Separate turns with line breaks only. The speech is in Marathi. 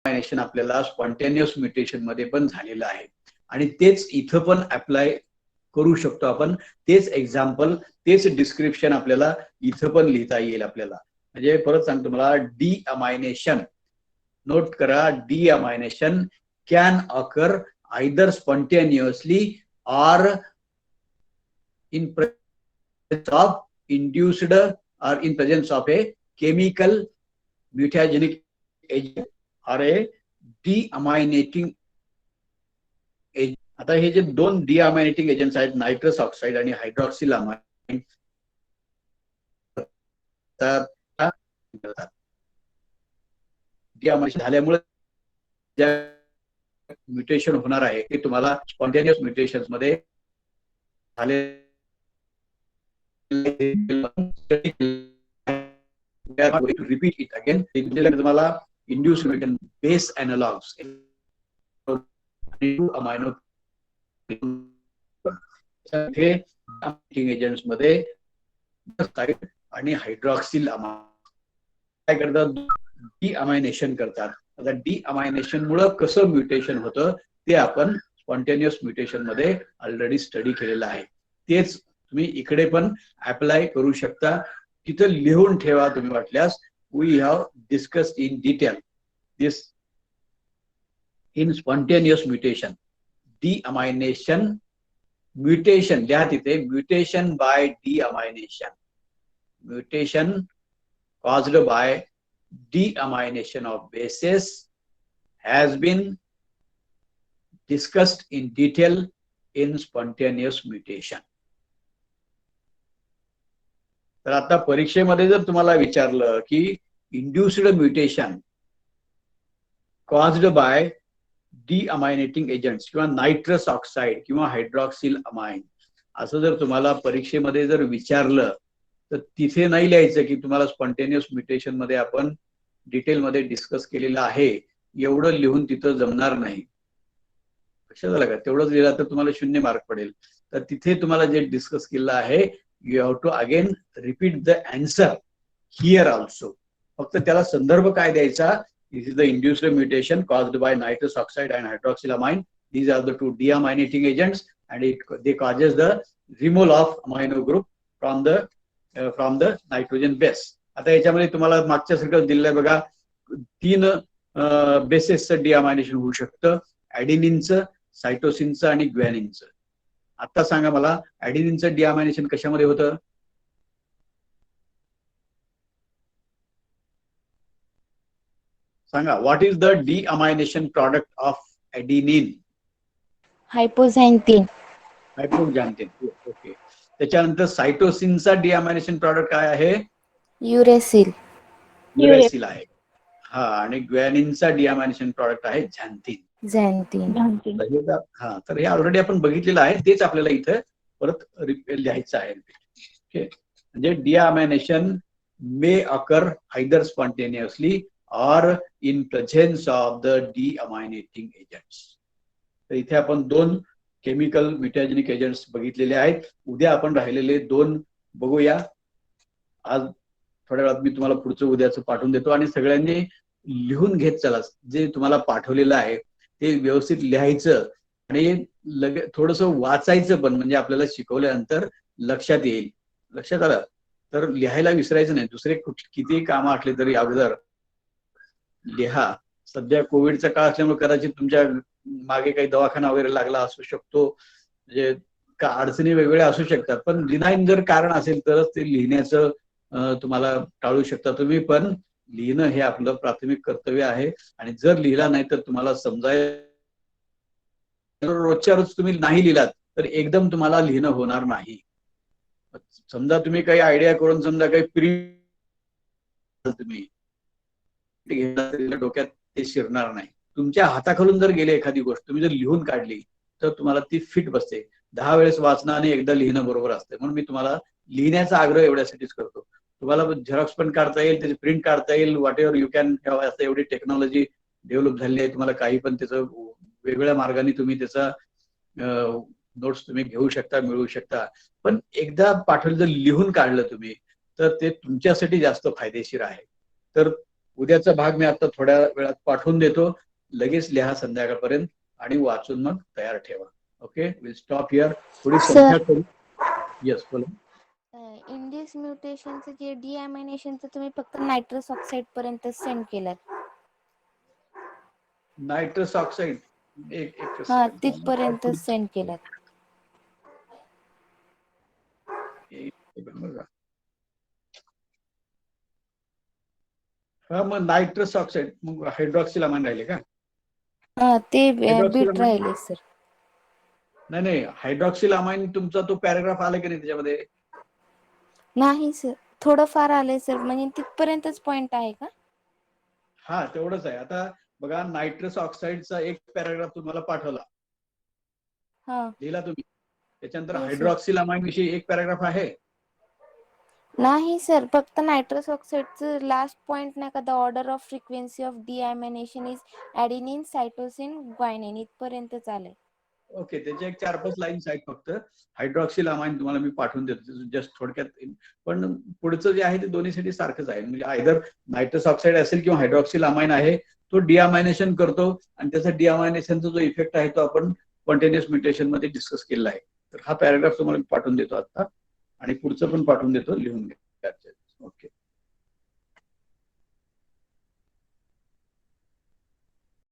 अमायनेशन आपल्याला स्पॉन्टेनियस म्युटेशन मध्ये पण झालेलं आहे आणि तेच इथं पण अप्लाय करू शकतो आपण. तेच एक्झाम्पल, तेच डिस्क्रिप्शन आपल्याला इथं पण लिहिता येईल आपल्याला. म्हणजे परत सांगतो मला, डी अमायनेशन, नोट करा, deamination can occur either spontaneously or in presence of induced or in presence of a chemical mutagenic agent or a deaminating agent. आता हे जे दोन डिअमायनेटिंग एजंट्स आहेत, नायट्रस ऑक्साईड आणि हायड्रॉक्सिल अमाइन, डिअमायनेशन झाल्यामुळे म्युटेशन होणार आहे ते तुम्हाला स्पॉन्टेनियस म्युटेशन्स मध्ये झाले रिपीट इट अगेन. तुम्हाला induce mutation base analogues amino agents मध्ये आणि हायड्रॉक्सिल अमाइन काय करतात, डिअमायनेशन करतात. आता डिअमायनेशन मुळे कसं म्युटेशन होतं ते आपण स्पॉन्टेनियस म्युटेशन मध्ये ऑलरेडी स्टडी केलेलं आहे. तेच तुम्ही इकडे पण अप्लाय करू शकता. तिथं लिहून ठेवा तुम्ही वाटल्यास. We have discussed in detail this in spontaneous mutation. Deamination mutation लिहा तिथे, mutation by deamination, mutation caused by deamination of bases has been discussed in detail in spontaneous mutation. तर आता परीक्षेमध्ये जर तुम्हाला विचारलं की induced mutation caused by deaminating agents किंवा नायट्रस ऑक्साईड किंवा हायड्रॉक्सिल अमाइन असं जर तुम्हाला परीक्षेमध्ये जर विचारलं तर तिथे नाही लिहायचं की तुम्हाला स्पॉन्टेनियस म्युटेशन मध्ये आपण डिटेलमध्ये डिस्कस केलेलं आहे, एवढं लिहून तिथं जमणार नाही. लक्षात आलं का? तेवढंच लिहिलं तर तुम्हाला 0 मार्क पडेल. तर तिथे तुम्हाला जे डिस्कस केलेलं आहे, you have to again repeat the answer here also. फक्त त्याला संदर्भ काय द्यायचा, this is the induced mutation caused by nitrous oxide and hydroxylamine. These are the two deaminating agents and they causes the removal of amino group from the nitrogen base. आता याच्यामध्ये तुम्हाला मागच्या सारखं दिलेलं आहे बघा, 3 बेसेसचं डिअमायनेशन होऊ शकतं, ऍडिनिनचं, सायटोसिनचं आणि ग्वॅनिनचं. आता सांगा मला, ऍडिनिनचं डिअमायनेशन कशामध्ये होतं? सांगा, what is the deamination product of adenine?
Hypoxanthine.
Hypoxanthine, okay. त्याच्यानंतर सायटोसिनचा डिअमायनेशन प्रॉडक्ट काय आहे?
युरेसिल.
युरेसिल आहे. हा, आणि ग्वॅनिनचा डिअमायनेशन प्रॉडक्ट आहे झॅन्थिन.
झॅन्थिन.
हा, तर हे ऑलरेडी आपण बघितलेलं आहे, तेच आपल्याला इथं परत लिहायचं आहे. ओके, म्हणजे deamination may occur either spontaneously or in presence of the deaminating agents. तर इथे आपण 2 केमिकल म्युटॅजेनिक एजंट्स बघितलेले आहेत. उद्या आपण राहिलेले 2 बघूया. आज थोड्या वेळात मी तुम्हाला पुढचं उद्याचं पाठवून देतो आणि सगळ्यांनी लिहून घेत चला. जे तुम्हाला पाठवलेलं आहे ते व्यवस्थित लिहायचं आणि थोडंसं वाचायचं पण, म्हणजे आपल्याला शिकवल्यानंतर लक्षात येईल. लक्षात आलं? तर लिहायला विसरायचं नाही. दुसरे किती कामं असले तरी अगोदर लिहा. सध्या कोविडचा काळ असल्यामुळे कदाचित तुमच्या मागे काही दवाखाना वगैरे लागला असू शकतो, म्हणजे का अडचणी वेगवेगळ्या असू शकतात, पण निदान जर कारण असेल तरच ते लिहिण्याचं तुम्हाला टाळू शकता तुम्ही. पण लिहिणं हे आपलं प्राथमिक कर्तव्य आहे आणि जर लिहिला नाही तर तुम्हाला समजायला, रोजच्या रोज तुम्ही नाही लिहिलात तर एकदम तुम्हाला लिहिणं होणार नाही. समजा तुम्ही काही आयडिया करून समजा काही तुम्ही डोक्यात ते शिरणार नाही. तुमच्या हाताखालून जर गेले एखादी गोष्ट, तुम्ही जर लिहून काढली तर तुम्हाला ती फिट बसते. 10 वेळेस वाचणं आणि एकदा लिहिणं बरोबर असते. म्हणून मी तुम्हाला लिहिण्याचा आग्रह एवढ्यासाठीच करतो. तुम्हाला झेरॉक्स पण काढता येईल, त्याची प्रिंट काढता येईल, what ever you can have. असं एवढी टेक्नॉलॉजी डेव्हलप झालेली आहे, तुम्हाला काही पण त्याचं वेगवेगळ्या मार्गाने तुम्ही त्याचा नोट्स तुम्ही घेऊ शकता, मिळवू शकता. पण एकदा पाठवलं जर लिहून काढलं तुम्ही तर ते तुमच्यासाठी जास्त फायदेशीर आहे. तर उद्याचा भाग मी आता थोड्या वेळात पाठवून देतो. लगेच लिहा संध्याकाळपर्यंत आणि वाचून मग तयार ठेवा. Okay, will stop here. थोडी संख्या करू. येस, बोला.
इंडियस म्युटेशनचं जे डिअमायनेशनचं तुम्ही फक्त नायट्रस ऑक्साईड पर्यंत सेंड केलं.
नायट्रस ऑक्साईड एक
हा,
सेकंड.
तिथपर्यंत सेंड केलं.
हा, मग नायट्रस ऑक्साईड, मग हायड्रॉक्सिल अमाइन राहिले का?
हा, ते
हायड्रॉक्सिल
बीट
अमाइन,
राहिले सर.
नाही हायड्रॉक्सिल अमाइन तुमचा तो पॅराग्राफ आला की नाही त्याच्यामध्ये?
नाही सर, थोडंफार आलंय सर, म्हणजे तिथपर्यंतच पॉइंट आहे का?
हा, तेवढंच आहे. आता बघा, नायट्रस ऑक्साईडचा एक पॅराग्राफ तुम्हाला पाठवला,
हा,
लिहिला तुम्ही. त्याच्यानंतर
हो सर.
हायड्रॉक्सिल अमाइन विषयी एक पॅराग्राफ आहे.
नाही सर, फक्त नायट्रस ऑक्साईडचं लास्ट पॉइंट नाही का, the order of frequency of deamination is adenine, cytosine, guanine इथपर्यंतच आलंय.
ओके, त्याचे एक 4-5 लाईन्स आहेत फक्त. हायड्रॉक्सिल अमाइन तुम्हाला मी पाठवून देतो जस्ट थोडक्यात. पण पुढचं जे आहे ते दोन्हीसाठी सारखंच आहे. म्हणजे आयदर नायट्रस ऑक्साईड असेल किंवा हायड्रॉक्सिल अमाइन आहे, तो डिअमायनेशन करतो आणि त्याचा डिअमायनेशनचा जो इफेक्ट आहे तो आपण स्पॉन्टेनियस म्युटेशन मध्ये डिस्कस केलेला आहे. तर हा पॅराग्राफ तुम्हाला मी पाठवून देतो आता, आणि पुढचं पण पाठवून देतो, लिहून घ्या. ओके.